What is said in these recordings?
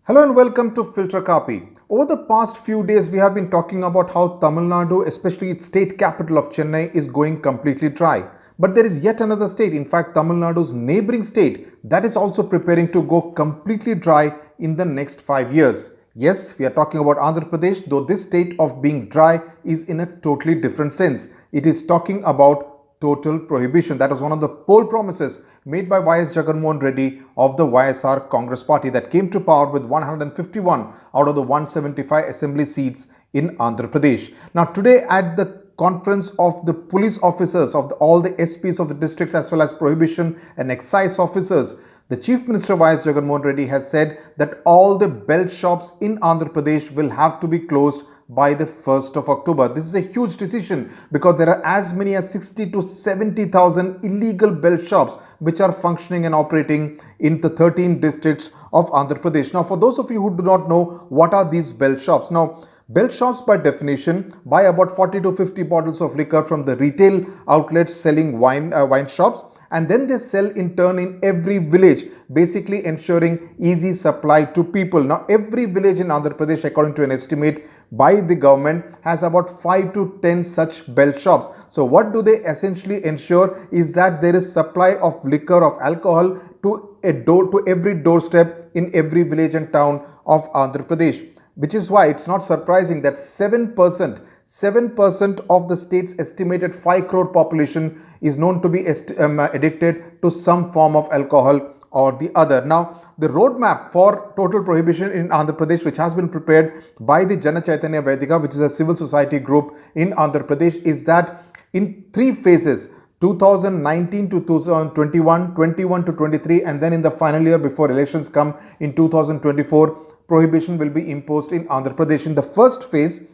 Hello and welcome to Filter Kaapi. Over the past few days, we have been talking about how Tamil Nadu, especially its state capital of Chennai, is going completely dry. But there is yet another state, in fact, Tamil Nadu's neighboring state, that is also preparing to go completely dry in the next 5 years. Yes, we are talking about Andhra Pradesh, though this state of being dry is in a totally different sense. It is talking about total prohibition. That was one of the poll promises made by YS Jaganmohan Reddy of the YSR Congress party that came to power with 151 out of the 175 assembly seats in Andhra Pradesh. Now today at the conference of the police officers of all the SPs of the districts as well as prohibition and excise officers, the Chief Minister YS Jaganmohan Reddy has said that all the belt shops in Andhra Pradesh will have to be closed by the 1st of October. This is a huge decision because there are as many as 60 to 70,000 illegal belt shops which are functioning and operating in the 13 districts of Andhra Pradesh. Now, for those of you who do not know what are these belt shops, now belt shops by definition buy about 40 to 50 bottles of liquor from the retail outlets selling wine shops, and then they sell in turn in every village, basically ensuring easy supply to people. Now, every village in Andhra Pradesh, according to an estimate by the government, has about 5 to 10 such belt shops. So what do they essentially ensure is that there is supply of liquor, of alcohol to every doorstep in every village and town of Andhra Pradesh, which is why it's not surprising that 7% of the state's estimated 5 crore population is known to be addicted to some form of alcohol or the other. Now, the roadmap for total prohibition in Andhra Pradesh, which has been prepared by the Jana Chaitanya Vedika, which is a civil society group in Andhra Pradesh, is that in 3 phases, 2019 to 2021, 21 to 23, and then in the final year before elections come in 2024, prohibition will be imposed in Andhra Pradesh. In the first phase,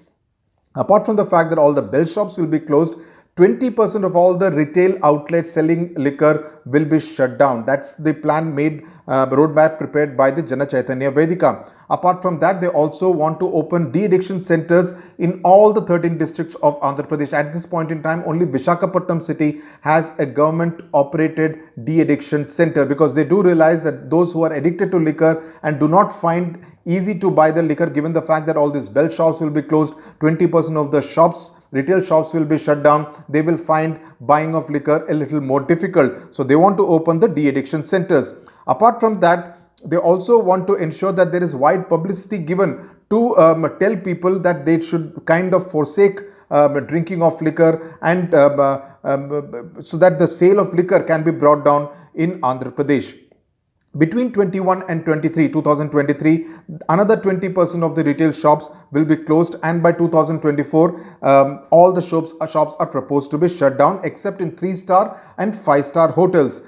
apart from the fact that all the bell shops will be closed, 20% of all the retail outlets selling liquor will be shut down. That's the plan made, roadmap prepared by the Jana Chaitanya Vedika. Apart from that, they also want to open de-addiction centers in all the 13 districts of Andhra Pradesh. At this point in time, only Visakhapatnam city has a government-operated de-addiction center because they do realize that those who are addicted to liquor and do not find easy to buy the liquor, given the fact that all these bell shops will be closed, 20% of the shops, retail shops will be shut down, they will find buying of liquor a little more difficult. So they want to open the de-addiction centers. Apart from that, they also want to ensure that there is wide publicity given to tell people that they should kind of forsake drinking of liquor and so that the sale of liquor can be brought down in Andhra Pradesh. Between 21 and 2023, another 20% of the retail shops will be closed, and by 2024, all the shops are proposed to be shut down except in 3-star and 5-star hotels.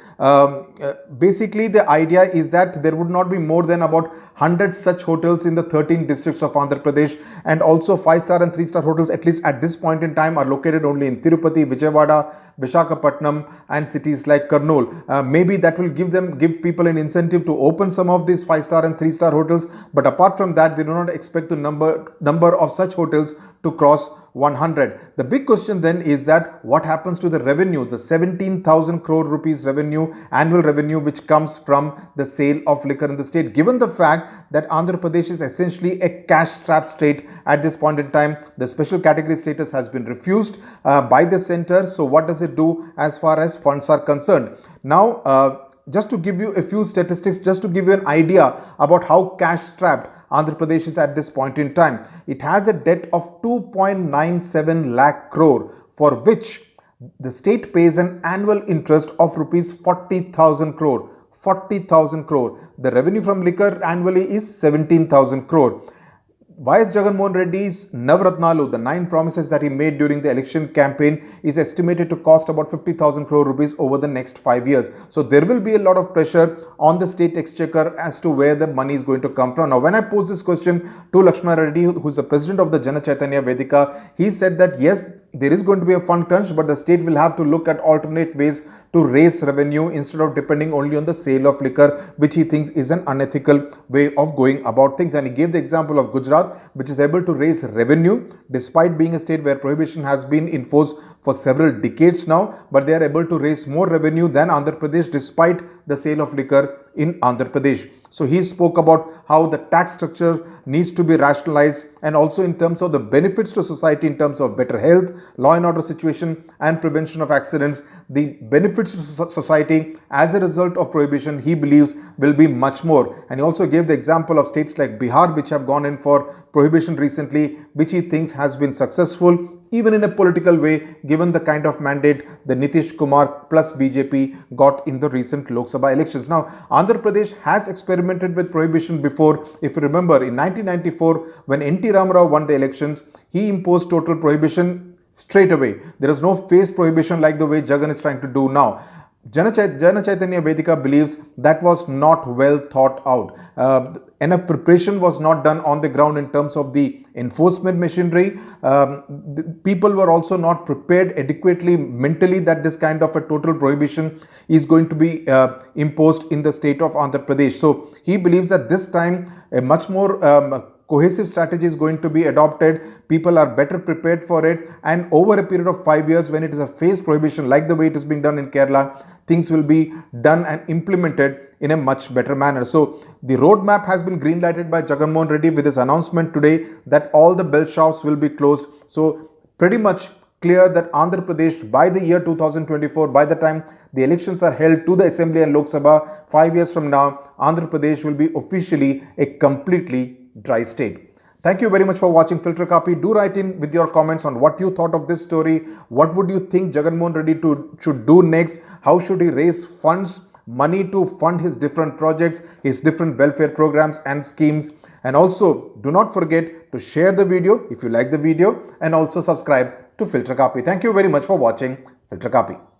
Basically, the idea is that there would not be more than about 100 such hotels in the 13 districts of Andhra Pradesh, and also 5-star and 3-star hotels, at least at this point in time, are located only in Tirupati, Vijayawada, Visakhapatnam and cities like Kurnool. Maybe that will give people an incentive to open some of these 5-star and 3-star hotels, but apart from that, they do not expect the number of such hotels to cross 100. The big question then is that what happens to the revenue, the 17,000 crore rupees revenue, annual revenue, which comes from the sale of liquor in the state, given the fact that Andhra Pradesh is essentially a cash-strapped state at this point in time. The special category status has been refused by the center. So what does it do as far as funds are concerned? Now, just to give you a few statistics, just to give you an idea about how cash-strapped Andhra Pradesh is at this point in time. It has a debt of 2.97 lakh crore, for which the state pays an annual interest of rupees 40,000 crore. 40,000 crore. The revenue from liquor annually is 17,000 crore. YS Jaganmohan Reddy's Navratnalu, the 9 promises that he made during the election campaign, is estimated to cost about 50,000 crore rupees over the next 5 years. So there will be a lot of pressure on the state exchequer as to where the money is going to come from. Now, when I pose this question to Lakshmana Reddy, who is the president of the Jana Chaitanya Vedika, he said that yes, there is going to be a fund crunch, but the state will have to look at alternate ways to raise revenue instead of depending only on the sale of liquor, which he thinks is an unethical way of going about things. And he gave the example of Gujarat, which is able to raise revenue despite being a state where prohibition has been enforced for several decades now, but they are able to raise more revenue than Andhra Pradesh despite the sale of liquor in Andhra Pradesh. So he spoke about how the tax structure needs to be rationalized, and also in terms of the benefits to society in terms of better health, law and order situation and prevention of accidents. The benefits to society as a result of prohibition, he believes, will be much more. And he also gave the example of states like Bihar which have gone in for prohibition recently, which he thinks has been successful even in a political way, given the kind of mandate the Nitish Kumar plus BJP got in the recent Lok Sabha elections. Now, Andhra Pradesh has experimented with prohibition before. If you remember, in 1994, when N.T. Ramarao won the elections, he imposed total prohibition straight away. There is no phased prohibition like the way Jagan is trying to do now. Jana Chaitanya Vedika believes that was not well thought out. Enough preparation was not done on the ground in terms of the enforcement machinery. People were also not prepared adequately mentally that this kind of a total prohibition is going to be imposed in the state of Andhra Pradesh. So he believes that this time a much more cohesive strategy is going to be adopted. People are better prepared for it, and over a period of 5 years, when it is a phased prohibition like the way it is being done in Kerala, things will be done and implemented in a much better manner. So the roadmap has been green-lighted by Jaganmohan Reddy with his announcement today that all the bell shops will be closed. So pretty much clear that Andhra Pradesh, by the year 2024, by the time the elections are held to the Assembly and Lok Sabha, 5 years from now, Andhra Pradesh will be officially a completely dry state. Thank you very much for watching Filter Kaapi. Do write in with your comments on what you thought of this story. What would you think Jaganmohan Reddy should do next? How should he raise funds, money to fund his different projects, his different welfare programs and schemes? And also, do not forget to share the video if you like the video, and also subscribe to Filter Kaapi. Thank you very much for watching Filter Kaapi.